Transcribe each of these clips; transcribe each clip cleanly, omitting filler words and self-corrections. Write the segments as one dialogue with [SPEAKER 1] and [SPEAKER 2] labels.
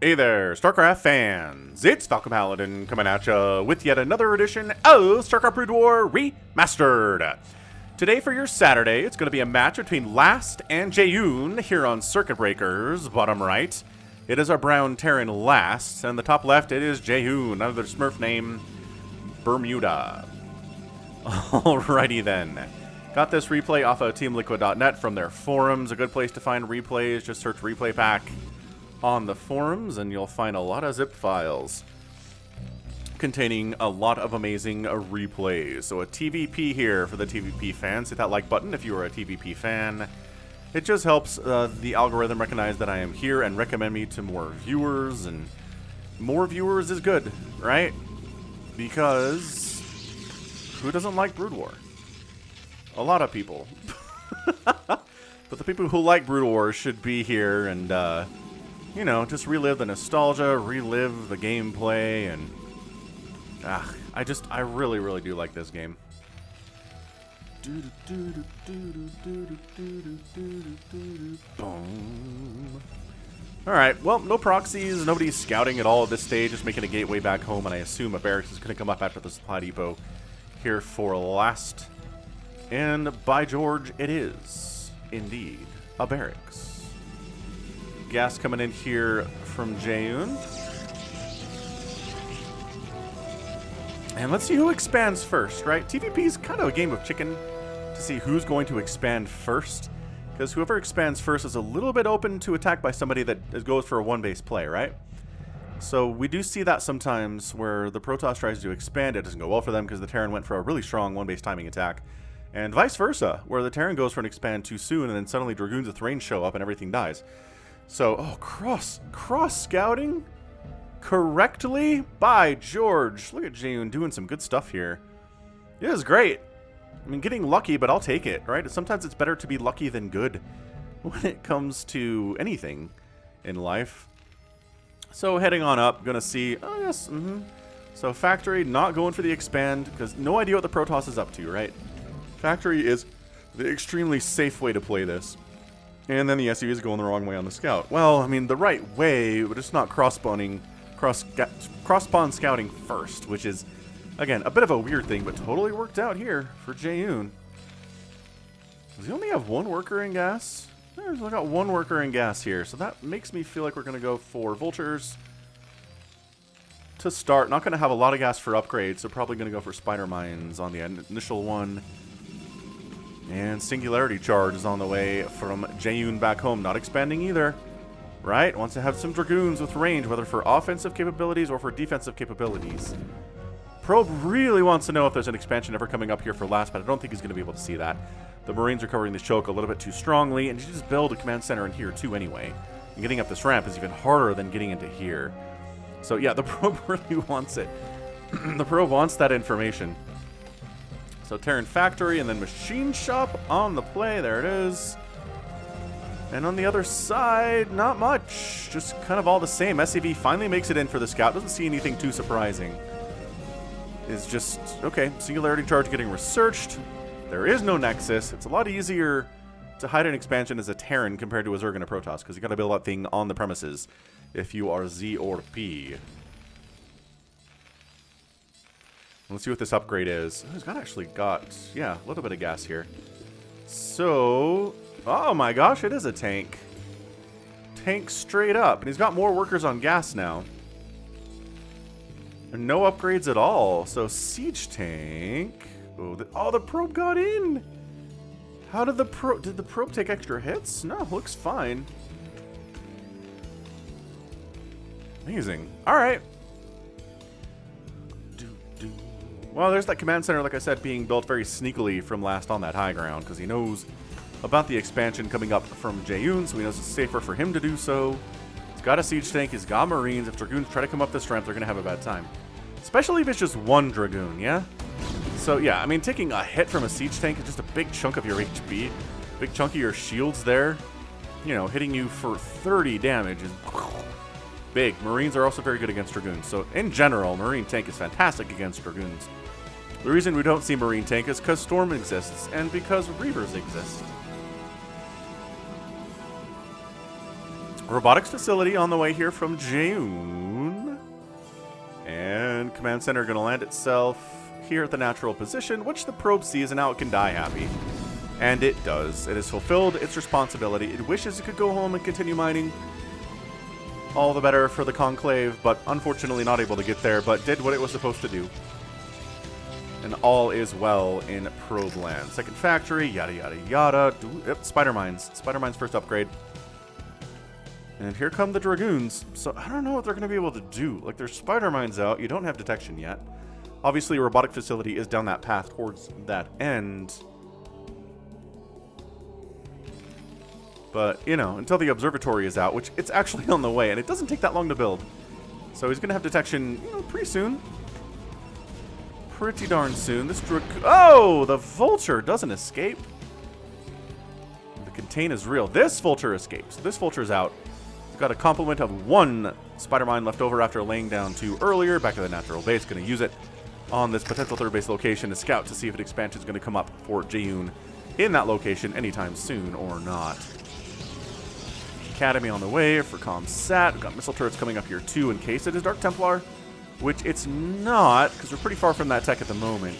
[SPEAKER 1] Hey there, StarCraft fans! It's Falcon Paladin coming at ya with yet another edition of StarCraft Brood War Remastered. Today for your Saturday, it's going to be a match between Last and Jaehoon here on Circuit Breakers, bottom right. It is our brown Terran Last, and the top left it is Jaehoon, another Smurf name, Bermuda. Alrighty then. Got this replay off of teamliquid.net from their forums. A good place to find replays, just search replay pack on the forums and you'll find a lot of zip files containing a lot of amazing replays. So a TVP here for the TVP fans. Hit that like button if you are a TVP fan. It just helps the algorithm recognize that I am here and recommend me to more viewers, and more viewers is good, right? Because who doesn't like Brood War? A lot of people. But the people who like Brood War should be here and you know, just relive the nostalgia, relive the gameplay, and I really do like this game. Boom. Alright, well, no proxies, nobody's scouting at all at this stage, just making a gateway back home, and I assume a barracks is going to come up after the supply depot here for Last. And by George, it is indeed a barracks. Gas coming in here from Jaehoon. And let's see who expands first, right? TVP is kind of a game of chicken to see who's going to expand first, because whoever expands first is a little bit open to attack by somebody that goes for a one-base play, right? So we do see that sometimes where the Protoss tries to expand, it doesn't go well for them because the Terran went for a really strong one-base timing attack. And vice versa, where the Terran goes for an expand too soon and then suddenly Dragoons with range show up and everything dies. So, oh, cross scouting correctly? By George. Look at Jaehoon doing some good stuff here. It is great. I mean, getting lucky, but I'll take it, right? Sometimes it's better to be lucky than good when it comes to anything in life. So, heading on up, gonna see, oh yes, So, Factory not going for the expand, because no idea what the Protoss is up to, right? Factory is the extremely safe way to play this. And then the SU is going the wrong way on the scout. Well, I mean, the right way, but it's not cross-spawn scouting first, which is, again, a bit of a weird thing, but totally worked out here for Jaehoon. Does he only have one worker in gas? There's only got one worker in gas here, so that makes me feel like we're going to go for Vultures to start. Not going to have a lot of gas for upgrades, so probably going to go for Spider Mines on the initial one. And Singularity Charge is on the way from Jaehoon back home. Not expanding either. Right? Wants to have some Dragoons with range, whether for offensive capabilities or for defensive capabilities. Probe really wants to know if there's an expansion ever coming up here for Last, but I don't think he's going to be able to see that. The Marines are covering this choke a little bit too strongly, and you just build a command center in here too anyway. And getting up this ramp is even harder than getting into here. So yeah, the Probe really wants it. The Probe wants that information. So Terran Factory and then Machine Shop on the play. There it is. And on the other side, not much. Just kind of all the same. SCV finally makes it in for the scout. Doesn't see anything too surprising. It's just, okay, Singularity Charge getting researched. There is no Nexus. It's a lot easier to hide an expansion as a Terran compared to a Zerg and a Protoss, because you got to build that thing on the premises if you are Z or P. Let's see what this upgrade is. He's actually got, yeah, a little bit of gas here. So, oh my gosh, it is a tank. Tank straight up. And he's got more workers on gas now. And no upgrades at all. So, Siege Tank. Oh, the Probe got in. How did the Probe take extra hits? No, looks fine. Amazing. All right. Well, there's that command center, like I said, being built very sneakily from Last on that high ground, because he knows about the expansion coming up from Jaehoon, so he knows it's safer for him to do so. He's got a siege tank, he's got Marines. If Dragoons try to come up this ramp, they're going to have a bad time. Especially if it's just one Dragoon, yeah? So, yeah, I mean, taking a hit from a siege tank is just a big chunk of your HP. Big chunk of your shields there. You know, hitting you for 30 damage is big. Marines are also very good against Dragoons. So, in general, Marine tank is fantastic against Dragoons. The reason we don't see Marine tank is because Storm exists, and because Reavers exist. Robotics facility on the way here from Jaehoon. And command center going to land itself here at the natural position, which the probe sees, and now it can die happy. And it does. It has fulfilled its responsibility. It wishes it could go home and continue mining. All the better for the Conclave, but unfortunately not able to get there, but did what it was supposed to do. And all is well in probe land. Second factory, yada yada yada. Yep, spider mines. Spider mines first upgrade. And here come the Dragoons. So I don't know what they're going to be able to do. Like, there's spider mines out. You don't have detection yet. Obviously, a robotic facility is down that path towards that end. But, you know, until the observatory is out, which it's actually on the way, and it doesn't take that long to build. So he's going to have detection, you know, pretty soon. Pretty darn soon. This oh, the vulture doesn't escape. The contain is real. This vulture escapes. This vulture is out. We've got a complement of 1 spider mine left over after laying down 2 earlier. Back to the natural base. Going to use it on this potential third base location to scout to see if an expansion is going to come up for Jaehoon in that location anytime soon or not. Academy on the way for ComSat. We've got missile turrets coming up here too in case it is Dark Templar, which it's not because we're pretty far from that tech at the moment.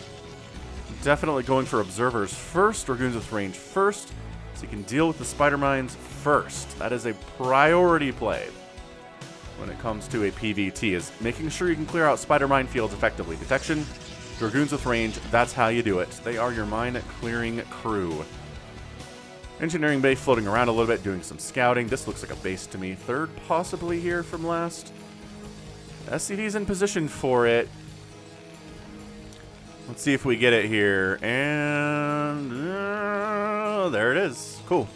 [SPEAKER 1] Definitely going for observers first, Dragoons with range first, so you can deal with the spider mines first. That is a priority play when it comes to a PvT, is making sure you can clear out spider mine fields effectively. Detection, Dragoons with range, that's how you do it. They are your mine clearing crew. Engineering bay floating around a little bit, doing some scouting. This looks like a base to me. Third possibly here from last. SCV's in position for it. Let's see if we get it here. And there it is. Cool.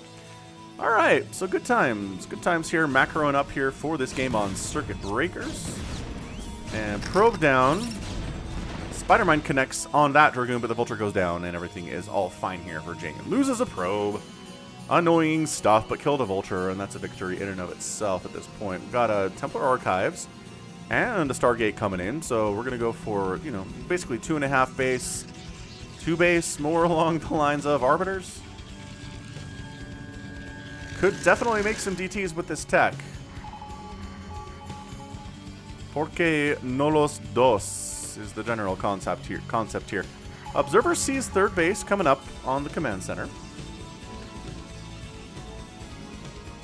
[SPEAKER 1] All right, so good times. Good times here. Macroing up here for this game on Circuit Breakers. And probe down. Spider-Mine connects on that Dragoon, but the Vulture goes down, and everything is all fine here for Jaehoon. Loses a probe. Annoying stuff, but killed a Vulture, and that's a victory in and of itself at this point. We've got a Templar Archives and a Stargate coming in, so we're going to go for, you know, basically 2.5 base, 2 base, more along the lines of Arbiters. Could definitely make some DTs with this tech. Porque no los dos is the general concept here. Observer sees third base coming up on the command center.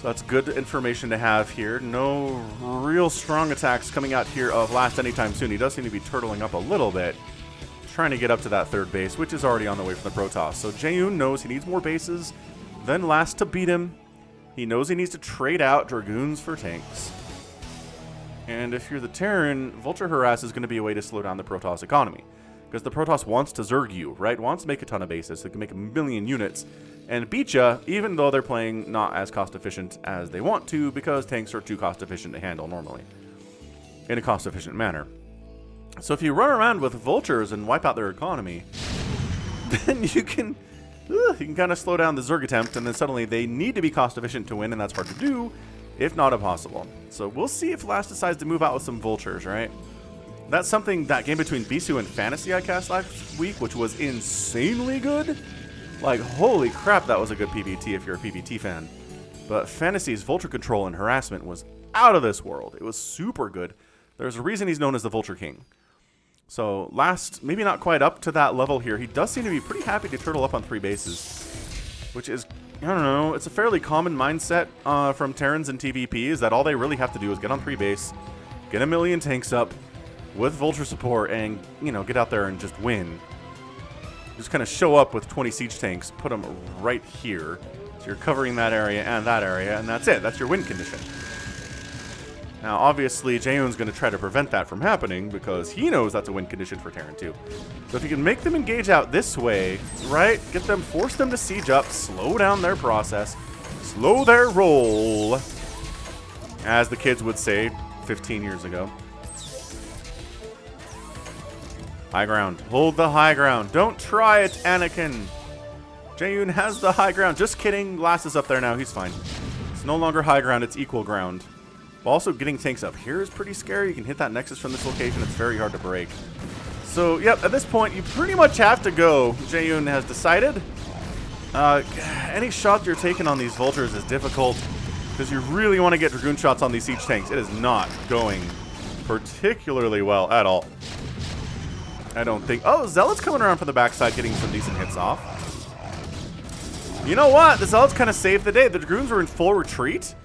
[SPEAKER 1] So that's good information to have here. No real strong attacks coming out here of Last anytime soon. He does seem to be turtling up a little bit, trying to get up to that third base, which is already on the way from the Protoss. So Jaehoon knows he needs more bases than Last to beat him. He knows he needs to trade out Dragoons for tanks. And if you're the Terran, Vulture Harass is going to be a way to slow down the Protoss economy. Because the Protoss wants to Zerg you, right? Wants to make a ton of bases. They can make 1 million units and beat ya, even though they're playing not as cost efficient as they want to, because tanks are too cost efficient to handle normally in a cost efficient manner. So if you run around with Vultures and wipe out their economy, then you can kind of slow down the Zerg attempt, and then suddenly they need to be cost efficient to win, and that's hard to do, if not impossible. So we'll see if Last decides to move out with some Vultures, right? That's something, that game between Bisu and Fantasy I cast last week, which was insanely good. Like, holy crap, that was a good PvT if you're a PvT fan. But Fantasy's Vulture control and harassment was out of this world. It was super good. There's a reason he's known as the Vulture King. So Last, maybe not quite up to that level here. He does seem to be pretty happy to turtle up on 3 bases, which is, I don't know, it's a fairly common mindset from Terrans and TVP, is that all they really have to do is get on 3 base, get 1 million tanks up with Vulture support, and, you know, get out there and just win. Just kind of show up with 20 siege tanks, put them right here. So you're covering that area, and that's it. That's your win condition. Now, obviously, Jaehoon's going to try to prevent that from happening because he knows that's a win condition for Terran too. So if you can make them engage out this way, right, get them, force them to siege up, slow down their process, slow their roll, as the kids would say 15 years ago. High ground. Hold the high ground. Don't try it, Anakin. Jaehoon has the high ground. Just kidding. Last is up there now. He's fine. It's no longer high ground. It's equal ground. But also getting tanks up here is pretty scary. You can hit that Nexus from this location. It's very hard to break. So, yep, at this point, you pretty much have to go. Jaehoon has decided. Any shot you're taking on these Vultures is difficult. because you really want to get Dragoon shots on these siege tanks. It is not going particularly well at all. I don't think... Oh, Zealot's coming around from the backside, getting some decent hits off. You know what? The Zealots kind of saved the day. The Dragoons were in full retreat,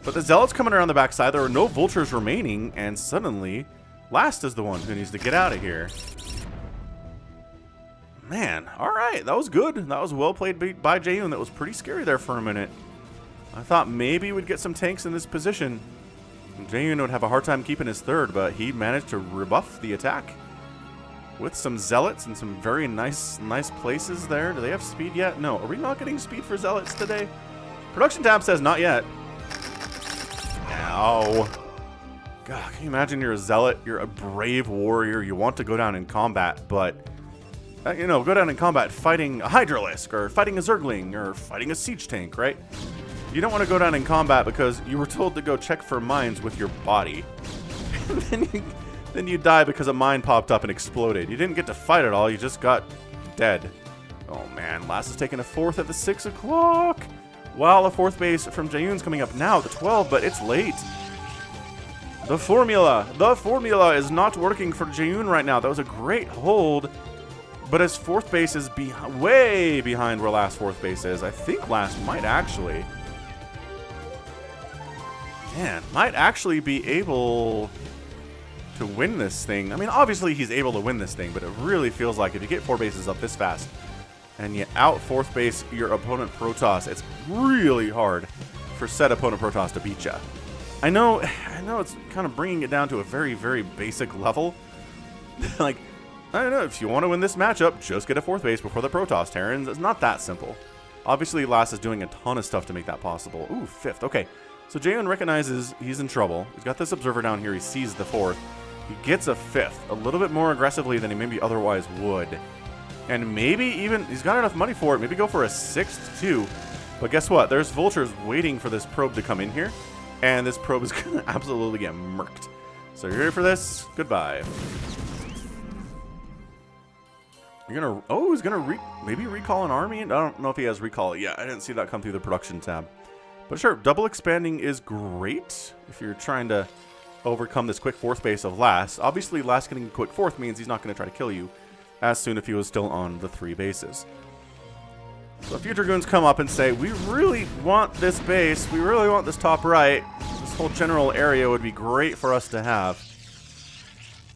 [SPEAKER 1] but the Zealots coming around the backside. There were no Vultures remaining, and suddenly, Last is the one who needs to get out of here. Man, all right. That was good. That was well played by Jaehoon. That was pretty scary there for a minute. I thought maybe we'd get some tanks in this position. Jaehoon would have a hard time keeping his third, but he managed to rebuff the attack with some Zealots and some very nice places there. Do they have speed yet? No. Are we not getting speed for Zealots today? Production tab says not yet. Ow. God, can you imagine you're a Zealot? You're a brave warrior. You want to go down in combat, but... you know, go down in combat fighting a Hydralisk, or fighting a Zergling, or fighting a siege tank, right? You don't want to go down in combat because you were told to go check for mines with your body. Then you die because a mine popped up and exploded. You didn't get to fight at all, you just got dead. Oh man, Last is taking a fourth at the 6 o'clock. While the fourth base from Jaehoon's coming up now at the 12, but it's late. The formula is not working for Jaehoon right now. That was a great hold. But his fourth base is way behind where Last fourth base is. I think Last might actually be able to win this thing. I mean, obviously he's able to win this thing, but it really feels like if you get 4 bases up this fast and you out fourth base your opponent Protoss, it's really hard for said opponent Protoss to beat you. I know it's kind of bringing it down to a very, very basic level. Like, I don't know, if you want to win this matchup, just get a fourth base before the Protoss Terrans. It's not that simple. Obviously, Last is doing a ton of stuff to make that possible. Ooh, fifth. Okay, so Jaehoon recognizes he's in trouble. He's got this observer down here. He sees the fourth. He gets a fifth, a little bit more aggressively than he maybe otherwise would. And maybe even, he's got enough money for it, maybe go for a sixth too. But guess what? There's Vultures waiting for this probe to come in here. And this probe is going to absolutely get murked. So you ready for this? Goodbye. You're gonna, oh, he's gonna maybe recall an army? I don't know if he has recall yet. I didn't see that come through the production tab. But sure, double expanding is great if you're trying to overcome this quick fourth base of Last. Obviously, Last getting a quick fourth means he's not going to try to kill you as soon if he was still on the 3 bases. So if your Dragoons come up and say, we really want this base, we really want this top right, this whole general area would be great for us to have.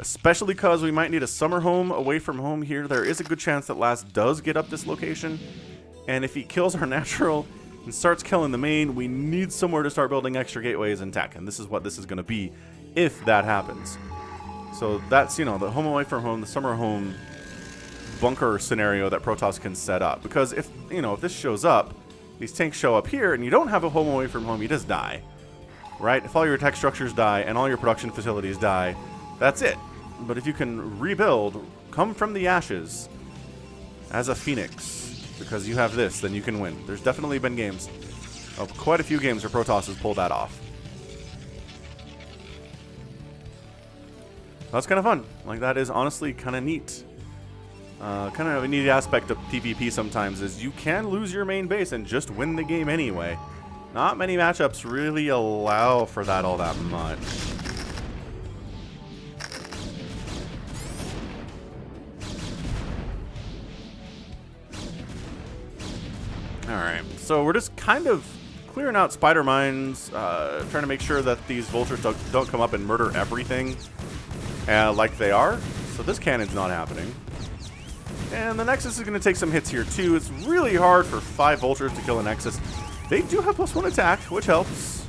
[SPEAKER 1] Especially because we might need a summer home away from home here. There is a good chance that Last does get up this location. And if he kills our natural and starts killing the main, we need somewhere to start building extra gateways and tech. And this is what this is going to be if that happens. So that's, you know, the home away from home, the summer home bunker scenario that Protoss can set up. Because if, you know, if this shows up, these tanks show up here and you don't have a home away from home, you just die. Right? If all your tech structures die and all your production facilities die, that's it. But if you can rebuild, come from the ashes as a phoenix, because you have this, then you can win. There's definitely been games, quite a few games where Protoss has pulled that off. That's kind of fun. Like, that is honestly kind of neat. Kind of a neat aspect of PvP sometimes is you can lose your main base and just win the game anyway. Not many matchups really allow for that all that much. Alright, so we're just kind of clearing out spider mines, trying to make sure that these Vultures don't come up and murder everything like they are. So this cannon's not happening. And the Nexus is going to take some hits here too. It's really hard for 5 Vultures to kill a Nexus. They do have +1 attack, which helps.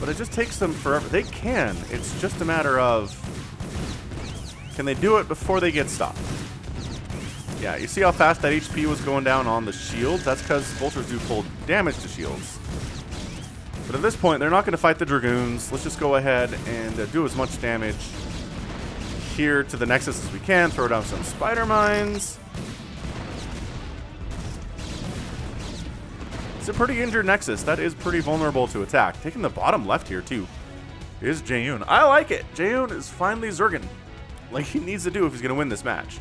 [SPEAKER 1] But it just takes them forever. They can. It's just a matter of, can they do it before they get stopped? Yeah, you see how fast that HP was going down on the shields? That's because Vultures do full damage to shields. But at this point, they're not going to fight the Dragoons. Let's just go ahead and do as much damage here to the Nexus as we can. Throw down some spider mines. It's a pretty injured Nexus. That is pretty vulnerable to attack. Taking the bottom left here, too, is Jaehoon. I like it. Jaehoon is finally Zerging, like he needs to do if he's going to win this match.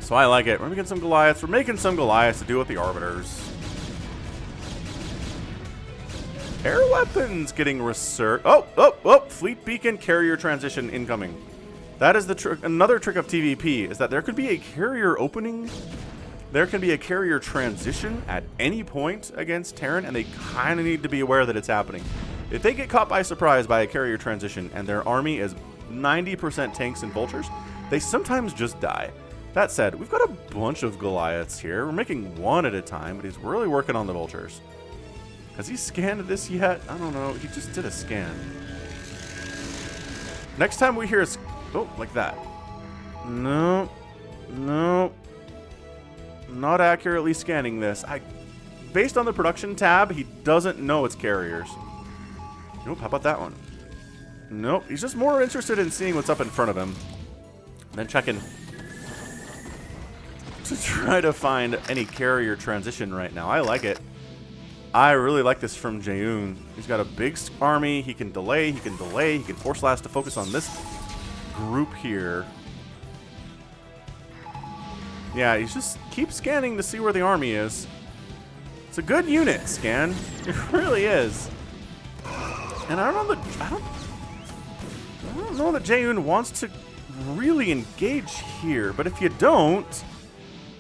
[SPEAKER 1] So I like it. We're making some Goliaths. We're making some Goliaths to deal with the Arbiters. Air weapons getting researched. Oh, fleet beacon carrier transition incoming. That is the another trick of TVP, is that there could be a carrier opening. There can be a carrier transition at any point against Terran, and they kind of need to be aware that it's happening. If they get caught by surprise by a carrier transition and their army is 90% tanks and vultures, they sometimes just die. That said, we've got a bunch of Goliaths here. We're making one at a time, but he's really working on the vultures. Has he scanned this yet? I don't know. He just did a scan. Next time we hear a... Oh, like that. No. No. Not accurately scanning this. Based on the production tab, he doesn't know it's carriers. Nope, how about that one? Nope, he's just more interested in seeing what's up in front of him than checking to try to find any carrier transition right now. I like it. I really like this from Jaehoon. He's got a big army. He can delay. He can force last to focus on this group here. Yeah, he's just keep scanning to see where the army is. It's a good unit scan. It really is. And I don't know that Jaehoon wants to really engage here, but if you don't,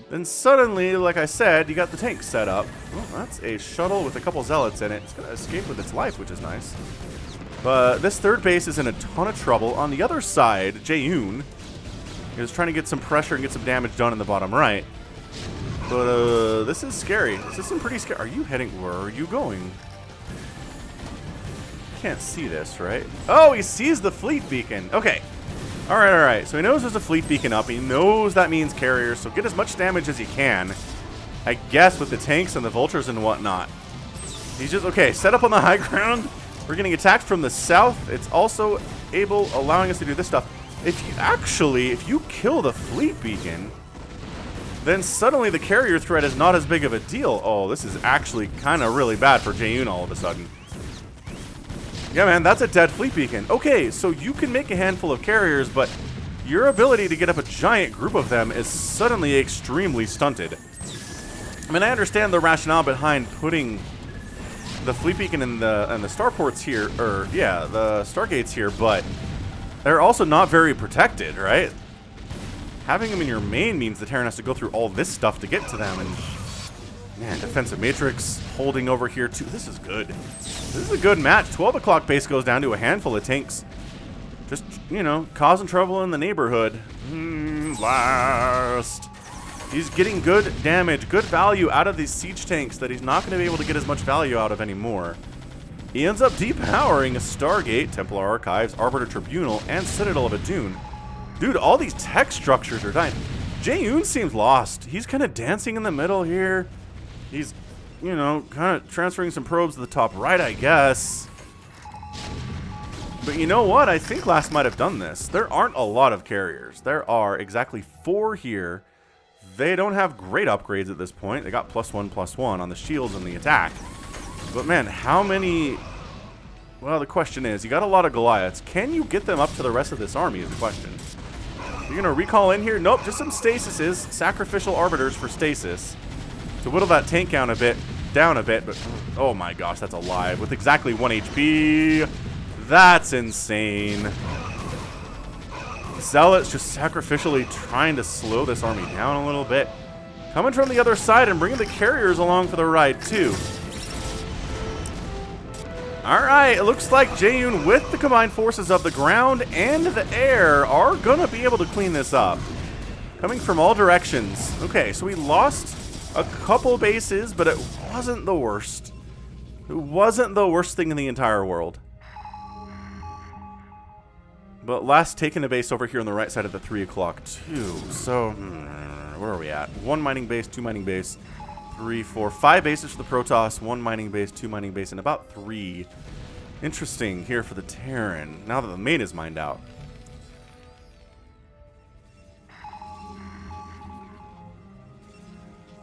[SPEAKER 1] then suddenly, like I said, you got the tank set up. Oh, that's a shuttle with a couple zealots in it. It's gonna escape with its life, which is nice. But this third base is in a ton of trouble. On the other side, Jaehoon is trying to get some pressure and get some damage done in the bottom right. But this is scary. This is some pretty scary. Are you heading? Where are you going? Can't see this, right? Oh, he sees the fleet beacon. Okay. All right. So he knows there's a fleet beacon up. He knows that means carriers, so get as much damage as you can. I guess with the tanks and the vultures and whatnot. He's just, okay, set up on the high ground. We're getting attacked from the south. It's also allowing us to do this stuff. If you kill the fleet beacon, then suddenly the carrier threat is not as big of a deal. Oh, this is actually kind of really bad for Jaehoon all of a sudden. Yeah, man, that's a dead fleet beacon. Okay, so you can make a handful of carriers, but your ability to get up a giant group of them is suddenly extremely stunted. I mean, I understand the rationale behind putting the fleet beacon and the starports here, or yeah, the stargates here, but they're also not very protected, right? Having them in your main means the Terran has to go through all this stuff to get to them, and man, defensive matrix holding over here too. This is good. This is a good match. 12 o'clock base goes down to a handful of tanks. Just, you know, causing trouble in the neighborhood. Blast. He's getting good damage, good value out of these siege tanks that he's not going to be able to get as much value out of anymore. He ends up depowering a Stargate, Templar Archives, Arbiter Tribunal, and Citadel of Adun. Dude, all these tech structures are dying. Jaehoon seems lost. He's kind of dancing in the middle here. He's, you know, kind of transferring some probes to the top right, I guess. But you know what? I think Last might have done this. There aren't a lot of carriers. There are exactly 4 here. They don't have great upgrades at this point. They got +1/+1 on the shields and the attack. But man, how many... Well, the question is, you got a lot of Goliaths. Can you get them up to the rest of this army is the question. You're going to recall in here? Nope, just some stasises. Sacrificial arbiters for stasis. To whittle that tank down a bit, but oh my gosh, that's alive with exactly 1 HP. That's insane. Zealots just sacrificially trying to slow this army down a little bit. Coming from the other side and bringing the carriers along for the ride too. Alright, it looks like Jaehoon with the combined forces of the ground and the air are gonna be able to clean this up. Coming from all directions. Okay, so we lost a couple bases, but it wasn't the worst. It wasn't the worst thing in the entire world. But Last taking a base over here on the right side of the 3 o'clock too. So, where are we at? 1 mining base, 2 mining base, 3, 4, 5 bases for the Protoss, 1 mining base, 2 mining base, and about 3. Interesting here for the Terran, now that the main is mined out.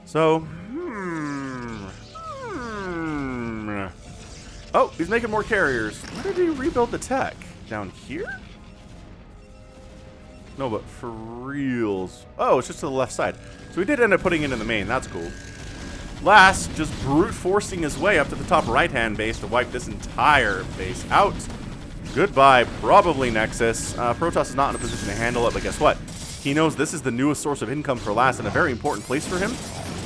[SPEAKER 1] So, oh, he's making more carriers. Where did he rebuild the tech? Down here? No, but for reals. Oh, it's just to the left side. So we did end up putting it in the main. That's cool. Last, just brute forcing his way up to the top right-hand base to wipe this entire base out. Goodbye, probably Nexus. Protoss is not in a position to handle it, but guess what? He knows this is the newest source of income for Last and a very important place for him.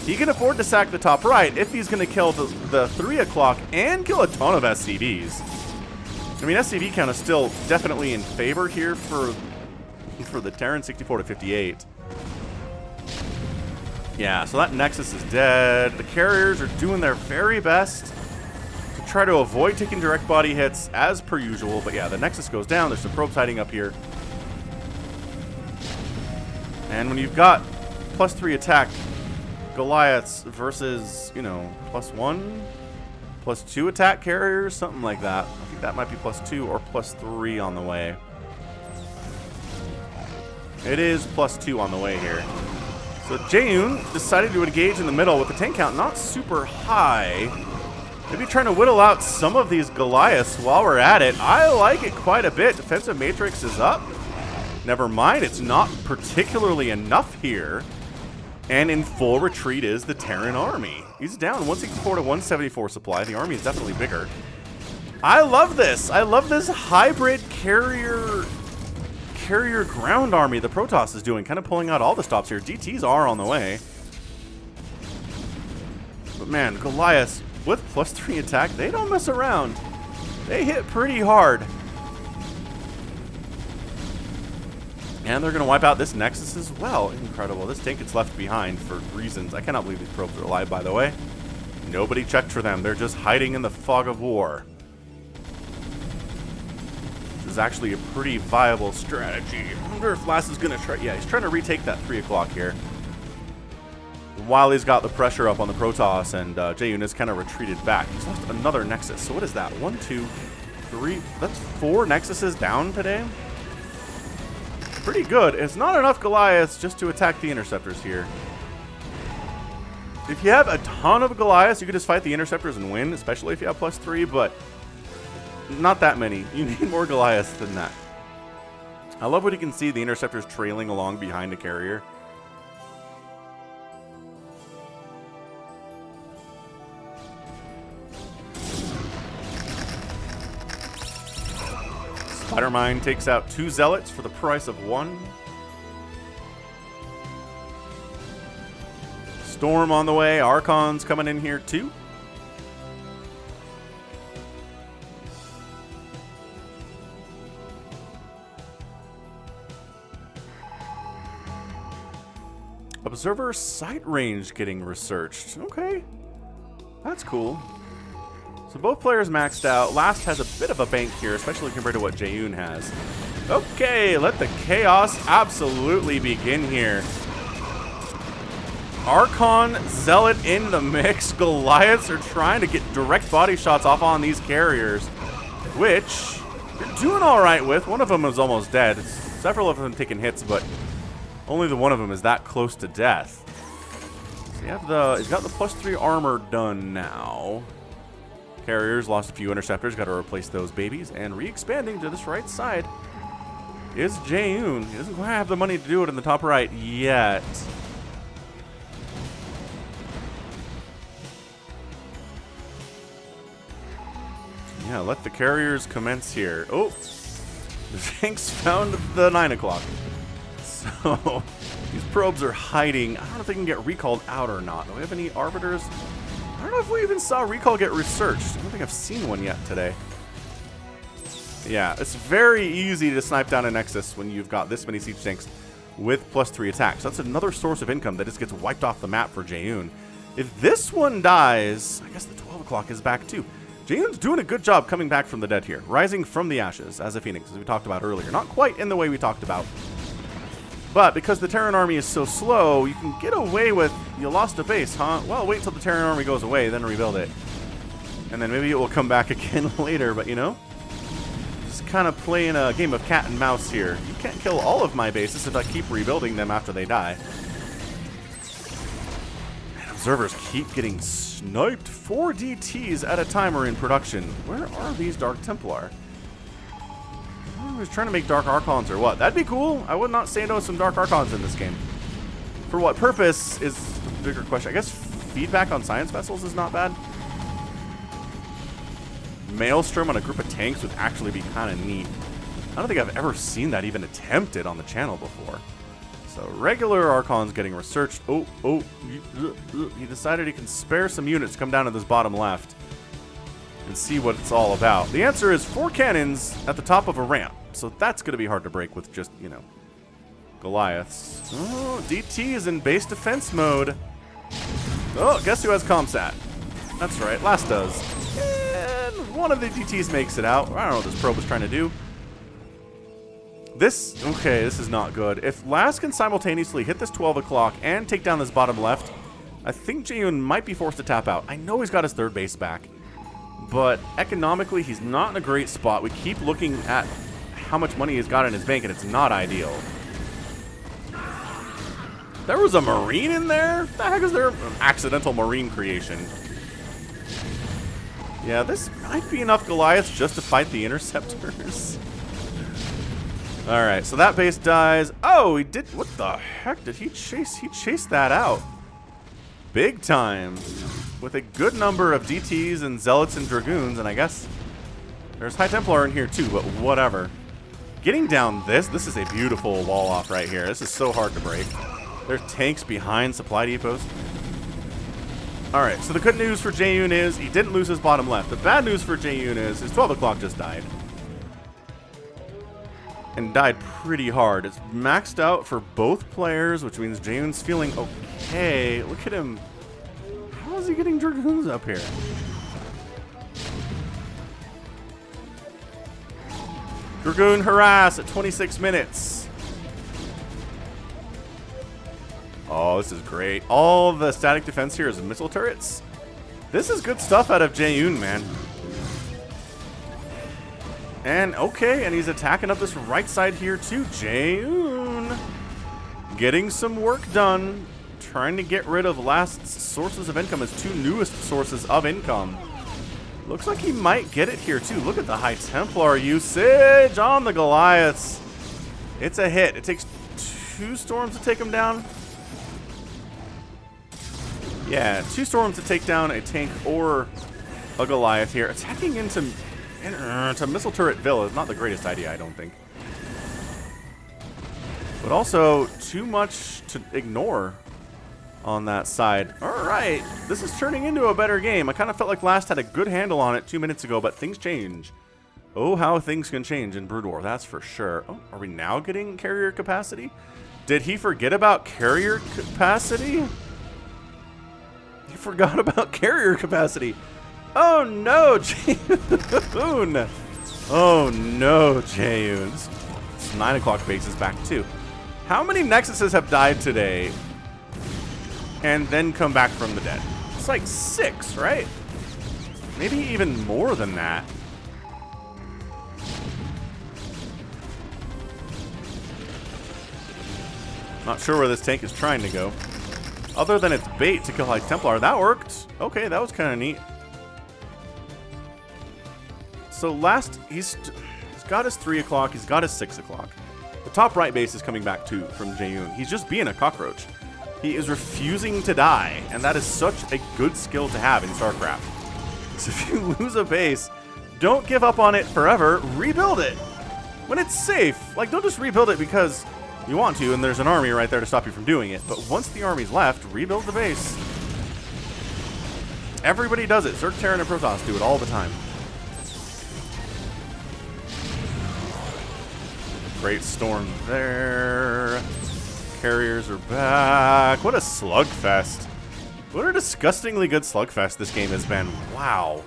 [SPEAKER 1] He can afford to sack the top right if he's going to kill the 3 o'clock and kill a ton of SCVs. I mean, SCV count is still definitely in favor here for the Terran, 64 to 58. Yeah, so that Nexus is dead. The carriers are doing their very best to try to avoid taking direct body hits as per usual. But yeah, the Nexus goes down. There's some probes hiding up here. And when you've got +3 attack Goliaths versus, you know, +1, +2 attack carriers, something like that. I think that might be +2 or +3 on the way. It is +2 on the way here. So Jaehoon decided to engage in the middle with the tank count not super high. Maybe trying to whittle out some of these Goliaths while we're at it. I like it quite a bit. Defensive matrix is up. Never mind, it's not particularly enough here. And in full retreat is the Terran army. He's down 164 to 174 supply. The army is definitely bigger. I love this. I love this hybrid carrier ground army the Protoss is doing, kind of pulling out all the stops here. DTs are on the way. But man, Goliaths with +3 attack, they don't mess around. They hit pretty hard. And they're going to wipe out this Nexus as well. Incredible. This tank gets left behind for reasons. I cannot believe these probes are alive, by the way. Nobody checked for them. They're just hiding in the fog of war. This is actually a pretty viable strategy. I wonder if Last is going to try... Yeah, he's trying to retake that 3 o'clock here. While he's got the pressure up on the Protoss, and Jaehoon has kind of retreated back. He's lost another Nexus. So what is that? 1, 2, 3... That's 4 Nexuses down today? Pretty good. It's not enough Goliaths just to attack the Interceptors here. If you have a ton of Goliaths, you could just fight the Interceptors and win, especially if you have +3, but not that many. You need more Goliaths than that. I love what you can see the Interceptors trailing along behind a carrier. Spider-Mine takes out 2 Zealots for the price of 1. Storm on the way. Archon's coming in here too. Observer sight range getting researched. Okay. That's cool. So both players maxed out. Last has a bit of a bank here, especially compared to what Jaehoon has. Okay, let the chaos absolutely begin here. Archon, Zealot in the mix. Goliaths are trying to get direct body shots off on these carriers, which they're doing all right with. One of them is almost dead. Several of them taking hits, but only the one of them is that close to death. So he's got the +3 armor done now. Carriers lost a few Interceptors, got to replace those babies, and re-expanding to this right side is Jaehoon. He doesn't quite have the money to do it in the top right yet. Yeah, let the carriers commence here. Oh, the tanks found the 9 o'clock. So these probes are hiding. I don't know if they can get recalled out or not. Do we have any arbiters? I don't know if we even saw recall get researched. I don't think I've seen one yet today. Yeah, it's very easy to snipe down a Nexus when you've got this many siege tanks with +3 attacks. That's another source of income that just gets wiped off the map for Jaehoon. If this one dies, I guess the 12 o'clock is back too. Jaehoon's doing a good job coming back from the dead here, rising from the ashes as a phoenix, as we talked about earlier. Not quite in the way we talked about. But because the Terran army is so slow, you can get away with, you lost a base, huh? Well, wait till the Terran army goes away, then rebuild it. And then maybe it will come back again later, but you know? Just kind of playing a game of cat and mouse here. You can't kill all of my bases if I keep rebuilding them after they die. And observers keep getting sniped. 4 DTs at a time are in production. Where are these Dark Templar? I was trying to make Dark Archons or what? That'd be cool. I would not say no to some Dark Archons in this game. For what purpose is the bigger question. I guess feedback on science vessels is not bad. Maelstrom on a group of tanks would actually be kind of neat. I don't think I've ever seen that even attempted on the channel before. So regular Archon's getting researched. He decided he can spare some units to come down to this bottom left and see what it's all about. The answer is 4 cannons at the top of a ramp. So that's going to be hard to break with just, you know, Goliaths. Oh, DT is in base defense mode. Oh, guess who has Comsat? That's right, Last does. And one of the DTs makes it out. I don't know what this probe was trying to do. Okay, this is not good. If Last can simultaneously hit this 12 o'clock and take down this bottom left, I think Jaehoon might be forced to tap out. I know he's got his third base back, but economically, he's not in a great spot. We keep looking at how much money he's got in his bank, and it's not ideal. There was a Marine in there? What the heck is there? An accidental Marine creation. Yeah, this might be enough Goliaths just to fight the Interceptors. Alright, so that base dies. Oh, he did. What the heck did he chase? He chased that out. Big time. With a good number of DTs and Zealots and Dragoons, and I guess there's High Templar in here too, but whatever. Getting down this is a beautiful wall off right here. This is so hard to break. There's tanks behind supply depots. Alright, so the good news for Jaehoon is he didn't lose his bottom left. The bad news for Jaehoon is his 12 o'clock just died. And died pretty hard. It's maxed out for both players, which means Jaehoon's feeling okay. Look at him. How is he getting Dragoons up here? Dragoon harass at 26 minutes. Oh, this is great. All the static defense here is missile turrets. This is good stuff out of Jaehoon, man. And okay, and he's attacking up this right side here too. Jaehoon getting some work done, trying to get rid of Last's sources of income, his 2 newest sources of income. Looks like he might get it here too. Look at the High Templar usage on the Goliaths. It's a hit. It takes 2 storms to take him down. Yeah, 2 storms to take down a tank or a Goliath here. Attacking into Missile Turret Villa is not the greatest idea, I don't think. But also, too much to ignore on that side. Alright, this is turning into a better game. I kind of felt like Last had a good handle on it 2 minutes ago, but things change. Oh, how things can change in Brood War, that's for sure. Oh, are we now getting carrier capacity? Did he forget about carrier capacity? He forgot about carrier capacity. Oh no, Jaehoon! Oh no, Jaehoon. This 9 o'clock base is back too. How many Nexuses have died today and then come back from the dead? It's like 6, right? Maybe even more than that. Not sure where this tank is trying to go. Other than its bait to kill High Templar. That worked. Okay, that was kind of neat. So Last, he's got his 3 o'clock, he's got his 6 o'clock. The top right base is coming back too from Jaehoon. He's just being a cockroach. He is refusing to die, and that is such a good skill to have in StarCraft. So if you lose a base, don't give up on it forever, rebuild it. When it's safe, like don't just rebuild it because you want to and there's an army right there to stop you from doing it. But once the army's left, rebuild the base. Everybody does it. Zerg, Terran, and Protoss do it all the time. Great storm there. Carriers are back. What a slugfest. What a disgustingly good slugfest this game has been. Wow.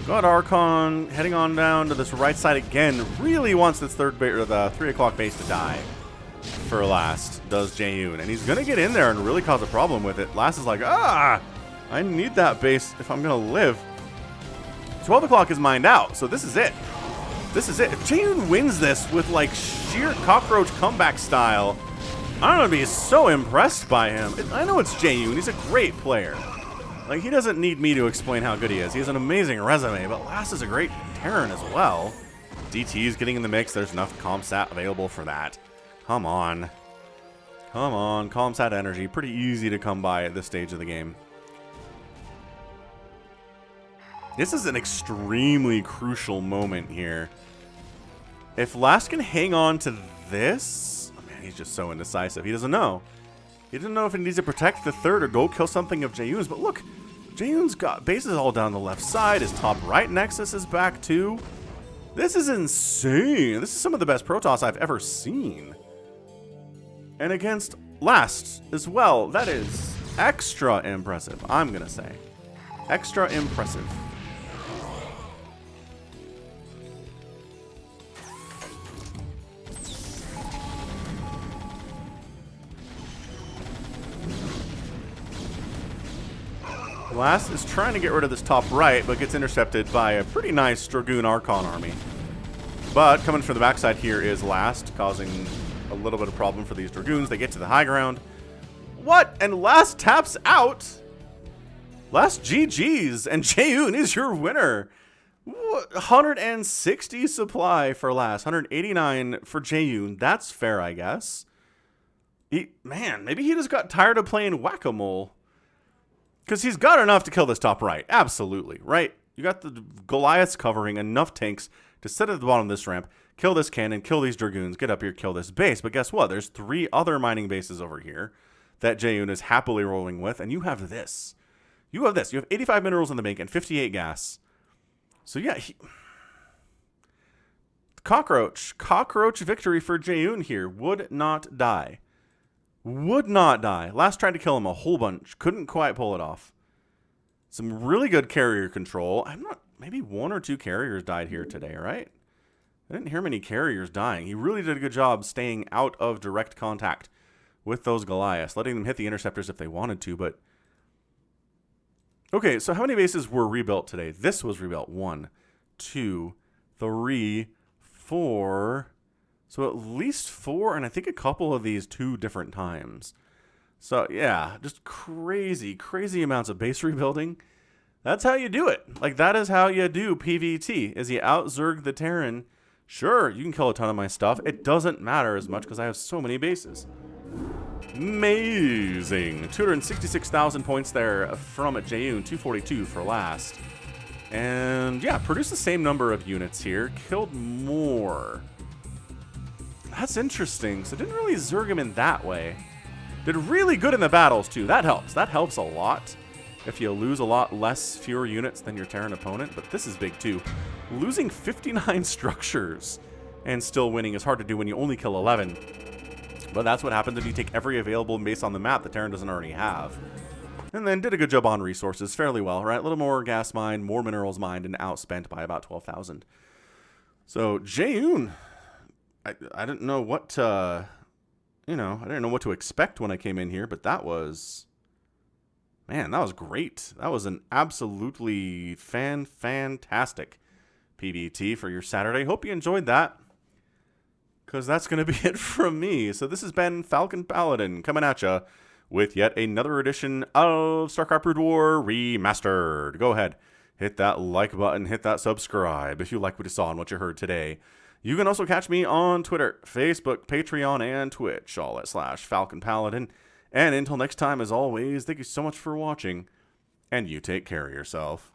[SPEAKER 1] Got Archon heading on down to this right side again. Really wants this the 3 o'clock base to die for Last, does Jaehoon. And he's going to get in there and really cause a problem with it. Last is like, I need that base if I'm going to live. 12 o'clock is mined out, so this is it. This is it. If Jaehoon wins this with like sheer cockroach comeback style, I'm going to be so impressed by him. I know it's Jaehoon. He's a great player. Like, he doesn't need me to explain how good he is. He has an amazing resume, but Last is a great Terran as well. DT is getting in the mix. There's enough Comsat available for that. Come on. Come on. Comsat energy. Pretty easy to come by at this stage of the game. This is an extremely crucial moment here. If Last can hang on to this... Oh man, he's just so indecisive. He doesn't know. He doesn't know if he needs to protect the third or go kill something of Jaehoon's. But look, Jaehoon's got bases all down the left side. His top right nexus is back too. This is insane. This is some of the best Protoss I've ever seen. And against Last as well. That is extra impressive, I'm going to say. Extra impressive. Last is trying to get rid of this top right, but gets intercepted by a pretty nice Dragoon Archon army. But coming from the backside here is Last, causing a little bit of problem for these Dragoons. They get to the high ground. What? And Last taps out? Last GG's, and Jaehoon is your winner. 160 supply for Last, 189 for Jaehoon. That's fair, I guess. Man, maybe he just got tired of playing whack-a-mole. Because he's got enough to kill this top right. Absolutely, right? You got the Goliaths covering enough tanks to sit at the bottom of this ramp, kill this cannon, kill these Dragoons, get up here, kill this base. But guess what? There's 3 other mining bases over here that Jaehoon is happily rolling with, and you have this. You have this. You have 85 minerals in the bank and 58 gas. So yeah, Cockroach victory for Jaehoon here. Would not die. Would not die. Last tried to kill him a whole bunch. Couldn't quite pull it off. Some really good carrier control. Maybe 1 or 2 carriers died here today, right? I didn't hear many carriers dying. He really did a good job staying out of direct contact with those Goliaths, letting them hit the interceptors if they wanted to, but... Okay, so how many bases were rebuilt today? This was rebuilt. 1, 2, 3, 4... So at least 4, and I think a couple of these 2 different times. So yeah, just crazy, crazy amounts of base rebuilding. That's how you do it. Like, that is how you do PvT, is you out-zerg the Terran. Sure, you can kill a ton of my stuff. It doesn't matter as much because I have so many bases. Amazing. 266,000 points there from Jaehoon, 242 for Last. And yeah, produced the same number of units here, killed more. That's interesting. So didn't really zerg him in that way. Did really good in the battles too. That helps. That helps a lot. If you lose a lot fewer units than your Terran opponent. But this is big too. Losing 59 structures and still winning is hard to do when you only kill 11. But that's what happens if you take every available base on the map the Terran doesn't already have. And then did a good job on resources fairly well, right? A little more gas mined, more minerals mined, and outspent by about 12,000. So Jaehoon... I didn't know what, I didn't know what to expect when I came in here, but that was, man, that was great. That was an absolutely fantastic PvT for your Saturday. Hope you enjoyed that, because that's going to be it from me. So this has been Falcon Paladin coming at you with yet another edition of StarCraft Brood War Remastered. Go ahead, hit that like button, hit that subscribe if you like what you saw and what you heard today. You can also catch me on Twitter, Facebook, Patreon, and Twitch, all at /Falcon Paladin. And until next time, as always, thank you so much for watching, and you take care of yourself.